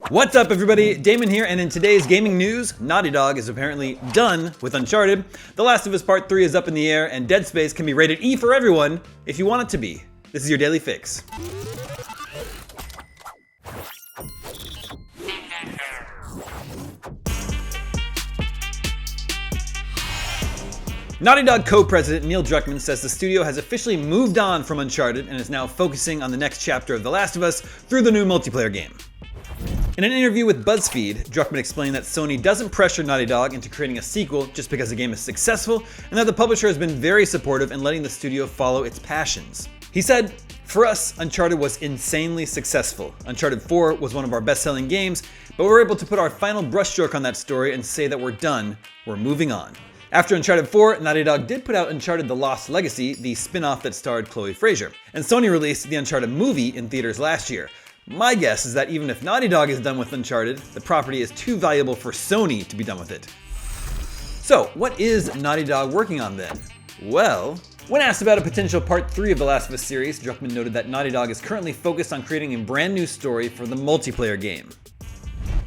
What's up everybody, Damon here, and in today's gaming news, Naughty Dog is apparently done with Uncharted, The Last of Us Part 3 is up in the air, and Dead Space can be rated E for everyone if you want it to be. This is your daily fix. Naughty Dog co-president Neil Druckmann says the studio has officially moved on from Uncharted and is now focusing on the next chapter of The Last of Us through the new multiplayer game. In an interview with BuzzFeed, Druckmann explained that Sony doesn't pressure Naughty Dog into creating a sequel just because the game is successful, and that the publisher has been very supportive in letting the studio follow its passions. He said, "For us, Uncharted was insanely successful. Uncharted 4 was one of our best-selling games, but we were able to put our final brushstroke on that story and say that we're done, we're moving on." After Uncharted 4, Naughty Dog did put out Uncharted The Lost Legacy, the spin-off that starred Chloe Frazer, and Sony released the Uncharted movie in theaters last year. My guess is that even if Naughty Dog is done with Uncharted, the property is too valuable for Sony to be done with it. So, what is Naughty Dog working on then? Well, when asked about a potential Part 3 of The Last of Us series, Druckmann noted that Naughty Dog is currently focused on creating a brand new story for the multiplayer game.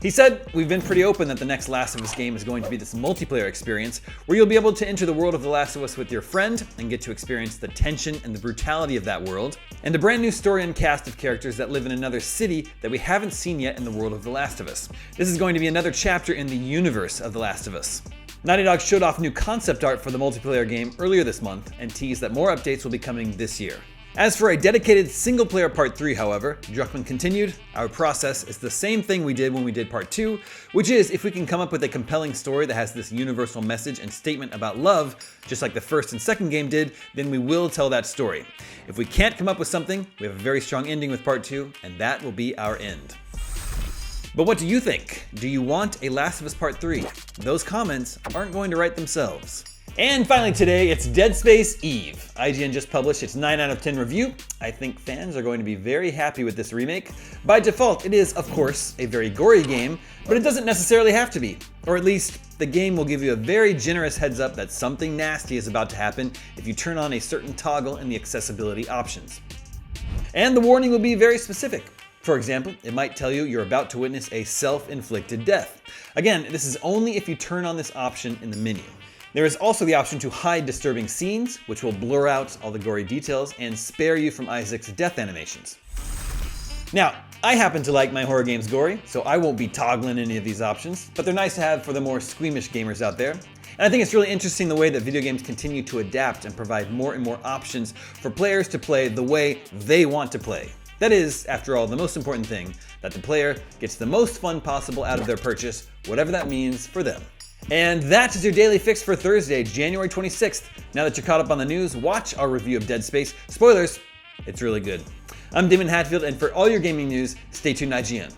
He said, "We've been pretty open that the next Last of Us game is going to be this multiplayer experience where you'll be able to enter the world of The Last of Us with your friend and get to experience the tension and the brutality of that world, and a brand new story and cast of characters that live in another city that we haven't seen yet in the world of The Last of Us. This is going to be another chapter in the universe of The Last of Us." Naughty Dog showed off new concept art for the multiplayer game earlier this month and teased that more updates will be coming this year. As for a dedicated single-player Part 3, however, Druckmann continued, "Our process is the same thing we did when we did Part 2, which is if we can come up with a compelling story that has this universal message and statement about love, just like the first and second game did, then we will tell that story. If we can't come up with something, we have a very strong ending with Part 2, and that will be our end." But what do you think? Do you want a Last of Us Part 3? Those comments aren't going to write themselves. And finally today, it's Dead Space Eve. IGN just published its 9 out of 10 review. I think fans are going to be very happy with this remake. By default, it is, of course, a very gory game, but it doesn't necessarily have to be. Or at least, the game will give you a very generous heads up that something nasty is about to happen if you turn on a certain toggle in the accessibility options. And the warning will be very specific. For example, it might tell you you're about to witness a self-inflicted death. Again, this is only if you turn on this option in the menu. There is also the option to hide disturbing scenes, which will blur out all the gory details and spare you from Isaac's death animations. Now, I happen to like my horror games gory, so I won't be toggling any of these options, but they're nice to have for the more squeamish gamers out there. And I think it's really interesting the way that video games continue to adapt and provide more and more options for players to play the way they want to play. That is, after all, the most important thing, that the player gets the most fun possible out of their purchase, whatever that means for them. And that is your daily fix for Thursday, January 26th. Now that you're caught up on the news, watch our review of Dead Space. Spoilers, it's really good. I'm Damon Hatfield, and for all your gaming news, stay tuned IGN.